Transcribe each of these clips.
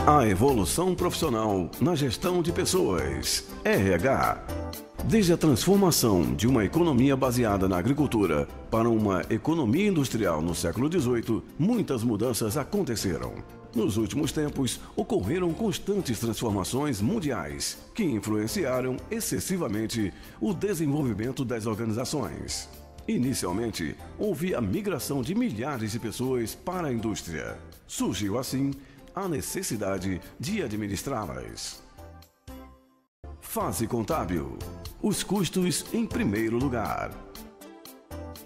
A evolução profissional na gestão de pessoas, RH. Desde a transformação de uma economia baseada na agricultura para uma economia industrial no século XVIII, muitas mudanças aconteceram. Nos últimos tempos, ocorreram constantes transformações mundiais que influenciaram excessivamente o desenvolvimento das organizações. Inicialmente, houve a migração de milhares de pessoas para a indústria. Surgiu assim a necessidade de administrá-las. Fase contábil. Os custos em primeiro lugar.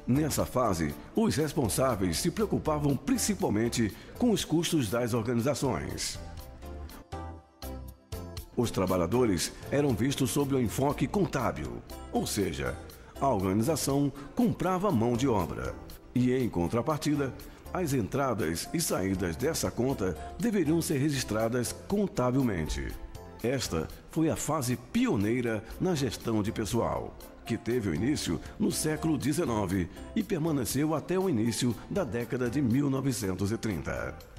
Nessa fase, os responsáveis se preocupavam principalmente com os custos das organizações. Os trabalhadores eram vistos sob o enfoque contábil, ou seja, a organização comprava mão de obra e, em contrapartida, as entradas e saídas dessa conta deveriam ser registradas contabilmente. Esta foi a fase pioneira na gestão de pessoal, que teve o início no século XIX e permaneceu até o início da década de 1930.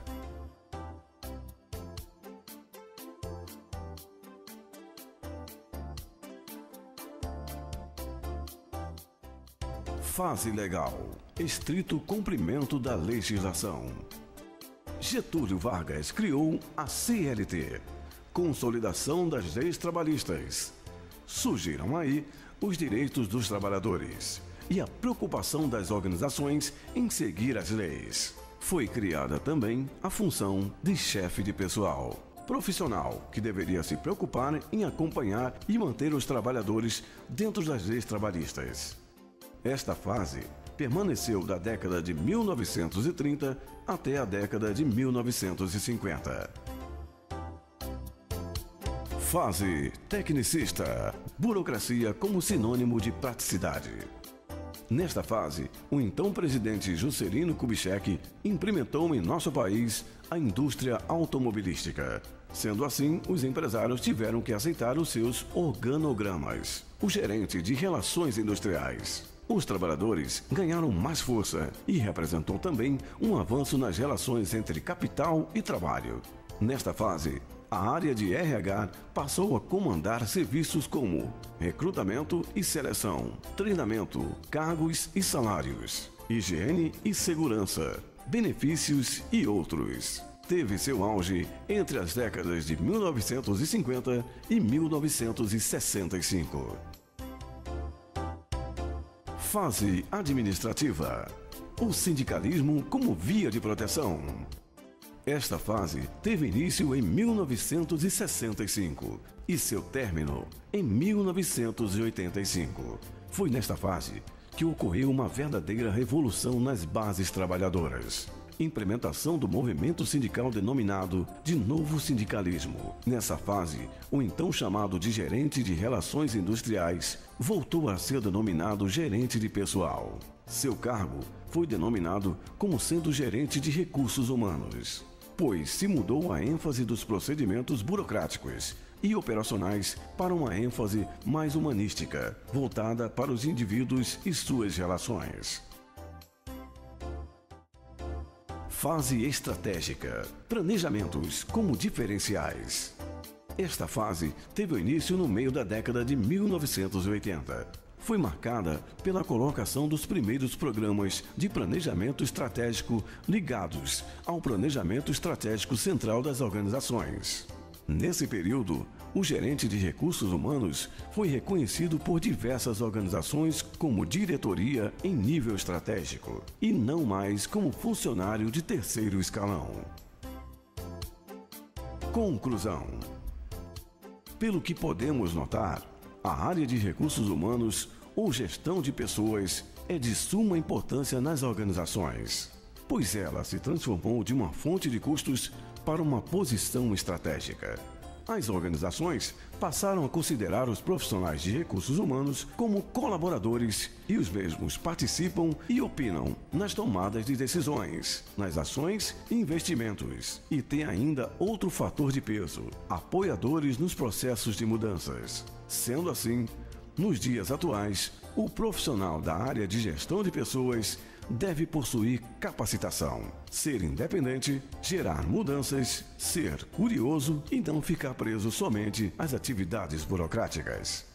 Fase legal. Estrito cumprimento da legislação. Getúlio Vargas criou a CLT, Consolidação das Leis Trabalhistas. Surgiram aí os direitos dos trabalhadores e a preocupação das organizações em seguir as leis. Foi criada também a função de chefe de pessoal, profissional que deveria se preocupar em acompanhar e manter os trabalhadores dentro das leis trabalhistas. Esta fase permaneceu da década de 1930 até a década de 1950. Fase tecnicista. Burocracia como sinônimo de praticidade. Nesta fase, o então presidente Juscelino Kubitschek implementou em nosso país a indústria automobilística. Sendo assim, os empresários tiveram que aceitar os seus organogramas. O gerente de relações industriais. Os trabalhadores ganharam mais força e representou também um avanço nas relações entre capital e trabalho. Nesta fase, a área de RH passou a comandar serviços como recrutamento e seleção, treinamento, cargos e salários, higiene e segurança, benefícios e outros. Teve seu auge entre as décadas de 1950 e 1965. Fase administrativa. O sindicalismo como via de proteção. Esta fase teve início em 1965 e seu término em 1985. Foi nesta fase que ocorreu uma verdadeira revolução nas bases trabalhadoras. Implementação do movimento sindical denominado de Novo Sindicalismo. Nessa fase, o então chamado de gerente de relações industriais voltou a ser denominado gerente de pessoal. Seu cargo foi denominado como sendo gerente de recursos humanos, pois se mudou a ênfase dos procedimentos burocráticos e operacionais para uma ênfase mais humanística, voltada para os indivíduos e suas relações. Fase estratégica. Planejamentos como diferenciais. Esta fase teve o início no meio da década de 1980. Foi marcada pela colocação dos primeiros programas de planejamento estratégico ligados ao planejamento estratégico central das organizações. Nesse período, o gerente de recursos humanos foi reconhecido por diversas organizações como diretoria em nível estratégico e não mais como funcionário de terceiro escalão. Conclusão. Pelo que podemos notar, a área de recursos humanos ou gestão de pessoas é de suma importância nas organizações, pois ela se transformou de uma fonte de custos para uma posição estratégica. As organizações passaram a considerar os profissionais de recursos humanos como colaboradores e os mesmos participam e opinam nas tomadas de decisões, nas ações e investimentos. E tem ainda outro fator de peso: apoiadores nos processos de mudanças. Sendo assim, nos dias atuais, o profissional da área de gestão de pessoas deve possuir capacitação, ser independente, gerar mudanças, ser curioso e não ficar preso somente às atividades burocráticas.